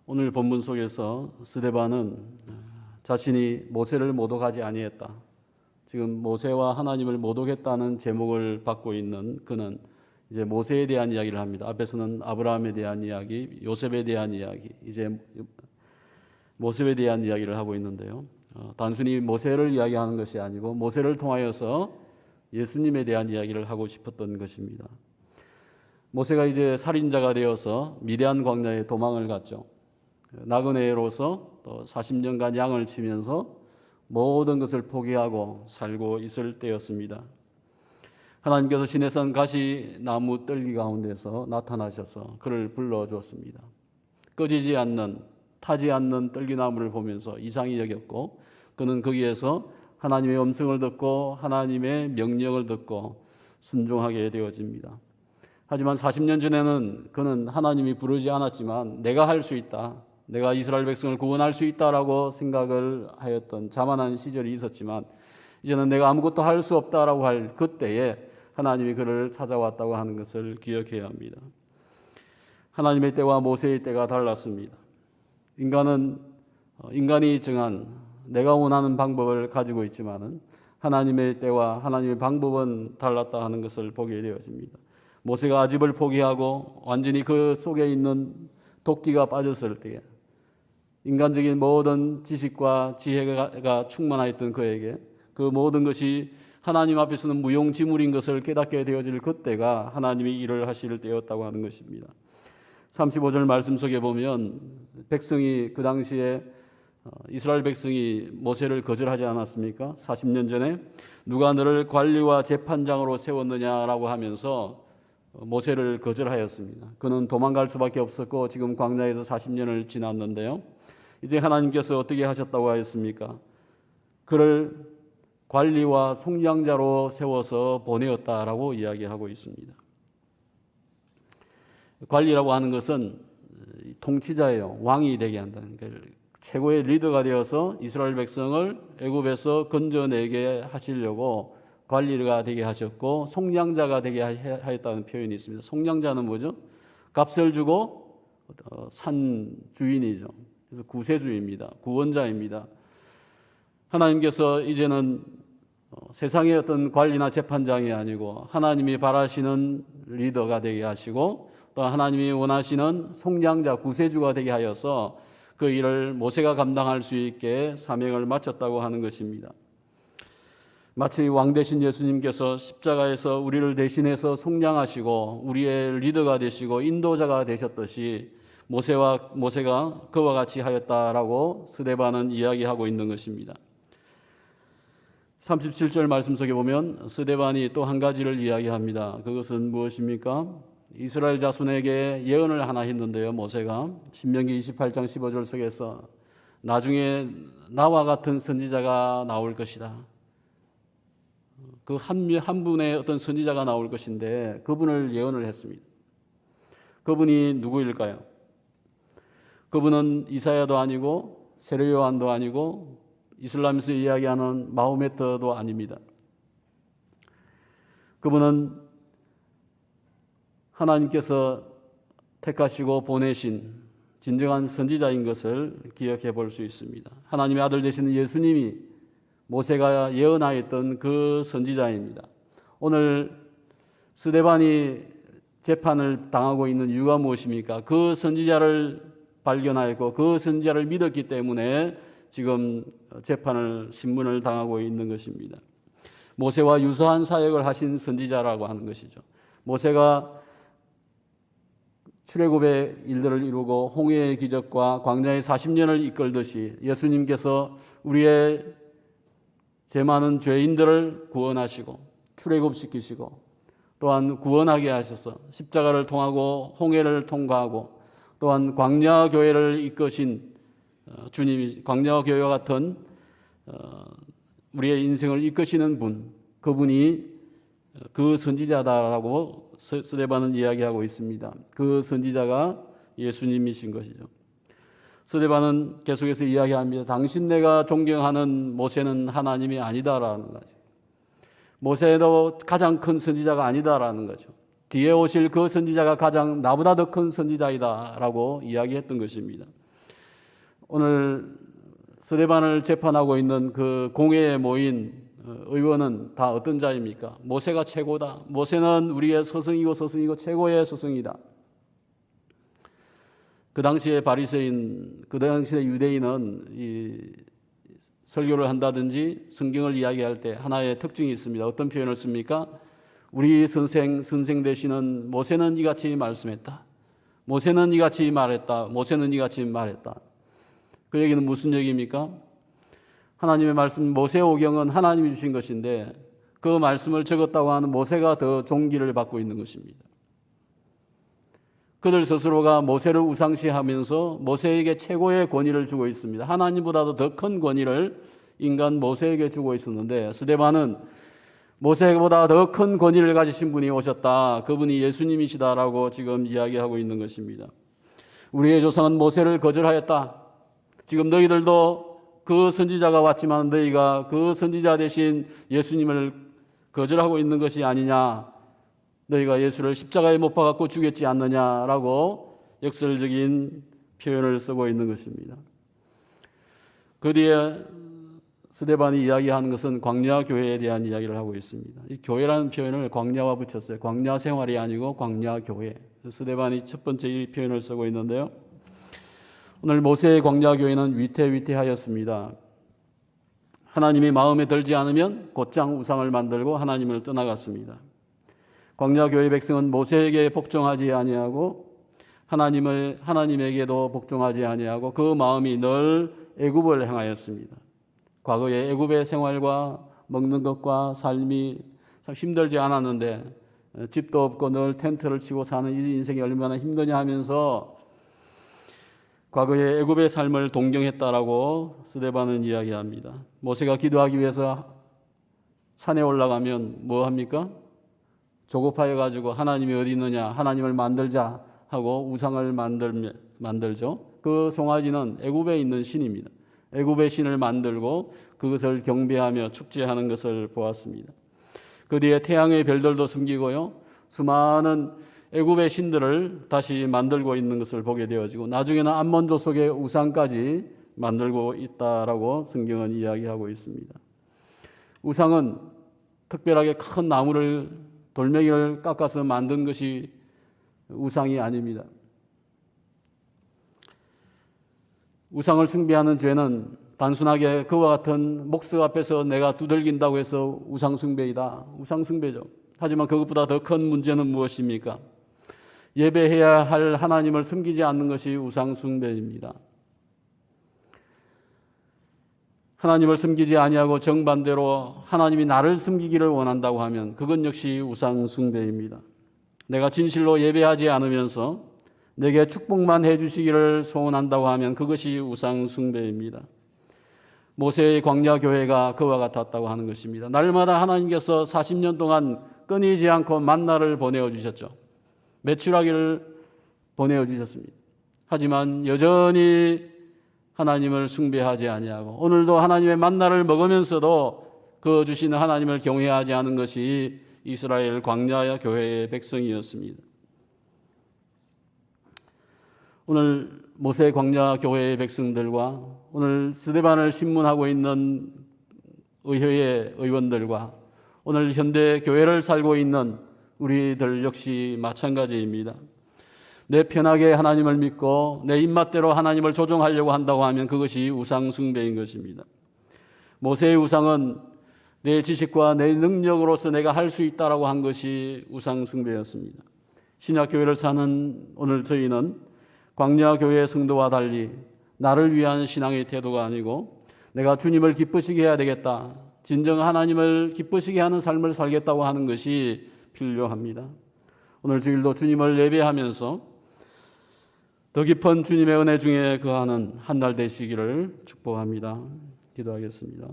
오늘 본문 속에서 스데반은 자신이 모세를 모독하지 아니했다. 지금 모세와 하나님을 모독했다는 제목을 받고 있는 그는 이제 모세에 대한 이야기를 합니다. 앞에서는 아브라함에 대한 이야기, 요셉에 대한 이야기, 이제 모세에 대한 이야기를 하고 있는데요. 단순히 모세를 이야기하는 것이 아니고 모세를 통하여서 예수님에 대한 이야기를 하고 싶었던 것입니다. 모세가 이제 살인자가 되어서 미디안 광야에 도망을 갔죠. 나그네로서 또 40년간 양을 치면서 모든 것을 포기하고 살고 있을 때였습니다. 하나님께서 시내산 가시나무 뜰기 가운데서 나타나셔서 그를 불러주었습니다. 꺼지지 않는, 타지 않는 뜰기나무를 보면서 이상히 여겼고 그는 거기에서 하나님의 음성을 듣고 하나님의 명령을 듣고 순종하게 되어집니다. 하지만 40년 전에는 그는 하나님이 부르지 않았지만 내가 할 수 있다, 내가 이스라엘 백성을 구원할 수 있다라고 생각을 하였던 자만한 시절이 있었지만 이제는 내가 아무것도 할 수 없다라고 할 그때에 하나님이 그를 찾아왔다고 하는 것을 기억해야 합니다. 하나님의 때와 모세의 때가 달랐습니다. 인간이 정한 내가 원하는 방법을 가지고 있지만은 하나님의 때와 하나님의 방법은 달랐다 하는 것을 보게 되었습니다. 모세가 아집을 포기하고 완전히 그 속에 있는 도끼가 빠졌을 때에 인간적인 모든 지식과 지혜가 충만하였던 그에게 그 모든 것이 하나님 앞에서는 무용지물인 것을 깨닫게 되어질 그때가 하나님이 일을 하실 때였다고 하는 것입니다. 35절 말씀 속에 보면 백성이 그 당시에 이스라엘 백성이 모세를 거절하지 않았습니까? 40년 전에 누가 너를 관리와 재판장으로 세웠느냐라고 하면서 모세를 거절하였습니다. 그는 도망갈 수밖에 없었고 지금 광야에서 40년을 지났는데요. 이제 하나님께서 어떻게 하셨다고 하였습니까? 그를 관리와 속량자로 세워서 보내었다라고 이야기하고 있습니다. 관리라고 하는 것은 통치자예요. 왕이 되게 한다는 거예요. 최고의 리더가 되어서 이스라엘 백성을 애굽에서 건져내게 하시려고 관리가 되게 하셨고 속량자가 되게 하였다는 표현이 있습니다. 속량자는 뭐죠? 값을 주고 산 주인이죠. 그래서 구세주입니다. 구원자입니다. 하나님께서 이제는 세상의 어떤 관리나 재판장이 아니고 하나님이 바라시는 리더가 되게 하시고 또 하나님이 원하시는 속량자, 구세주가 되게 하여서 그 일을 모세가 감당할 수 있게 사명을 마쳤다고 하는 것입니다. 마치 왕 되신 예수님께서 십자가에서 우리를 대신해서 속량하시고 우리의 리더가 되시고 인도자가 되셨듯이 모세가 그와 같이 하였다라고 스데반은 이야기하고 있는 것입니다. 37절 말씀 속에 보면 스데반이 또 한 가지를 이야기합니다. 그것은 무엇입니까? 이스라엘 자손에게 예언을 하나 했는데요. 모세가 신명기 28장 15절 속에서 나중에 나와 같은 선지자가 나올 것이다. 그 한 분의 어떤 선지자가 나올 것인데 그분을 예언을 했습니다. 그분이 누구일까요? 그분은 이사야도 아니고 세례요한도 아니고 이슬람에서 이야기하는 마호메트도 아닙니다. 그분은 하나님께서 택하시고 보내신 진정한 선지자인 것을 기억해 볼 수 있습니다. 하나님의 아들 되시는 예수님이 모세가 예언하였던 그 선지자입니다. 오늘 스데반이 재판을 당하고 있는 이유가 무엇입니까? 그 선지자를 발견하였고 그 선지자를 믿었기 때문에 지금 신문을 당하고 있는 것입니다. 모세와 유사한 사역을 하신 선지자라고 하는 것이죠. 모세가 출애굽의 일들을 이루고 홍해의 기적과 광야의 40년을 이끌듯이 예수님께서 우리의 죄 많은 죄인들을 구원하시고 출애굽시키시고 또한 구원하게 하셔서 십자가를 통하고 홍해를 통과하고 또한 광야 교회를 이끄신 주님이 광야 교회와 같은 우리의 인생을 이끄시는 분, 그분이 그 선지자다라고 스데반은 이야기하고 있습니다. 그 선지자가 예수님이신 것이죠. 스데반은 계속해서 이야기합니다. 당신 내가 존경하는 모세는 하나님이 아니다라는 거죠. 모세도 가장 큰 선지자가 아니다라는 거죠. 뒤에 오실 그 선지자가 가장 나보다 더 큰 선지자이다라고 이야기했던 것입니다. 오늘 스데반을 재판하고 있는 그 공회에 모인 의원은 다 어떤 자입니까? 모세가 최고다. 모세는 우리의 스승이고 최고의 스승이다. 그 당시에 바리새인, 그 당시에 유대인은 이 설교를 한다든지 성경을 이야기할 때 하나의 특징이 있습니다. 어떤 표현을 씁니까? 우리 선생 되시는 모세는 이같이 말씀했다. 모세는 이같이 말했다. 모세는 이같이 말했다. 그 얘기는 무슨 얘기입니까? 하나님의 말씀, 모세오경은 하나님이 주신 것인데 그 말씀을 적었다고 하는 모세가 더 존귀를 받고 있는 것입니다. 그들 스스로가 모세를 우상시하면서 모세에게 최고의 권위를 주고 있습니다. 하나님보다도 더 큰 권위를 인간 모세에게 주고 있었는데 스데반은 모세보다 더 큰 권위를 가지신 분이 오셨다. 그분이 예수님이시다라고 지금 이야기하고 있는 것입니다. 우리의 조상은 모세를 거절하였다. 지금 너희들도 그 선지자가 왔지만 너희가 그 선지자 대신 예수님을 거절하고 있는 것이 아니냐. 너희가 예수를 십자가에 못 박아 죽였지 않느냐라고 역설적인 표현을 쓰고 있는 것입니다. 그 뒤에 스데반이 이야기하는 것은 광야 교회에 대한 이야기를 하고 있습니다. 이 교회라는 표현을 광야와 붙였어요. 광야 생활이 아니고 광야 교회. 스데반이 첫 번째 이 표현을 쓰고 있는데요. 오늘 모세의 광야 교회는 위태위태하였습니다. 하나님이 마음에 들지 않으면 곧장 우상을 만들고 하나님을 떠나갔습니다. 광야 교회 백성은 모세에게 복종하지 아니하고 하나님에게도 복종하지 아니하고 그 마음이 늘 애굽을 향하였습니다. 과거의 애굽의 생활과 먹는 것과 삶이 참 힘들지 않았는데 집도 없고 늘 텐트를 치고 사는 이 인생이 얼마나 힘드냐 하면서 과거의 애굽의 삶을 동경했다라고 스데반은 이야기합니다. 모세가 기도하기 위해서 산에 올라가면 뭐 합니까? 조급하여 가지고 하나님이 어디 있느냐, 하나님을 만들자 하고 우상을 만들죠. 그 송아지는 애굽에 있는 신입니다. 애굽의 신을 만들고 그것을 경배하며 축제하는 것을 보았습니다. 그 뒤에 태양의 별들도 숨기고요. 수많은 애굽의 신들을 다시 만들고 있는 것을 보게 되어지고 나중에는 암몬 족속의 우상까지 만들고 있다라고 성경은 이야기하고 있습니다. 우상은 특별하게 큰 나무를 돌멩이를 깎아서 만든 것이 우상이 아닙니다. 우상을 숭배하는 죄는 단순하게 그와 같은 목석 앞에서 내가 두들긴다고 해서 우상숭배이다. 우상숭배죠. 하지만 그것보다 더 큰 문제는 무엇입니까? 예배해야 할 하나님을 섬기지 않는 것이 우상숭배입니다. 하나님을 섬기지 아니하고 정반대로 하나님이 나를 섬기기를 원한다고 하면 그건 역시 우상숭배입니다. 내가 진실로 예배하지 않으면서 내게 축복만 해주시기를 소원한다고 하면 그것이 우상숭배입니다. 모세의 광야 교회가 그와 같았다고 하는 것입니다. 날마다 하나님께서 40년 동안 끊이지 않고 만나를 보내어 주셨죠. 메추라기를 보내어 주셨습니다. 하지만 여전히 하나님을 숭배하지 아니하고 오늘도 하나님의 만나를 먹으면서도 그 주시는 하나님을 경외하지 않은 것이 이스라엘 광야 교회의 백성이었습니다. 오늘 모세 광야 교회의 백성들과 오늘 스데반을 신문하고 있는 의회의 의원들과 오늘 현대 교회를 살고 있는 우리들 역시 마찬가지입니다. 내 편하게 하나님을 믿고 내 입맛대로 하나님을 조종하려고 한다고 하면 그것이 우상숭배인 것입니다. 모세의 우상은 내 지식과 내 능력으로서 내가 할 수 있다라고 한 것이 우상숭배였습니다. 신약교회를 사는 오늘 저희는 광야교회 성도와 달리 나를 위한 신앙의 태도가 아니고 내가 주님을 기쁘시게 해야 되겠다. 진정 하나님을 기쁘시게 하는 삶을 살겠다고 하는 것이 필요합니다. 오늘 주일도 주님을 예배하면서 더 깊은 주님의 은혜 중에 거하는 한 날 되시기를 축복합니다. 기도하겠습니다.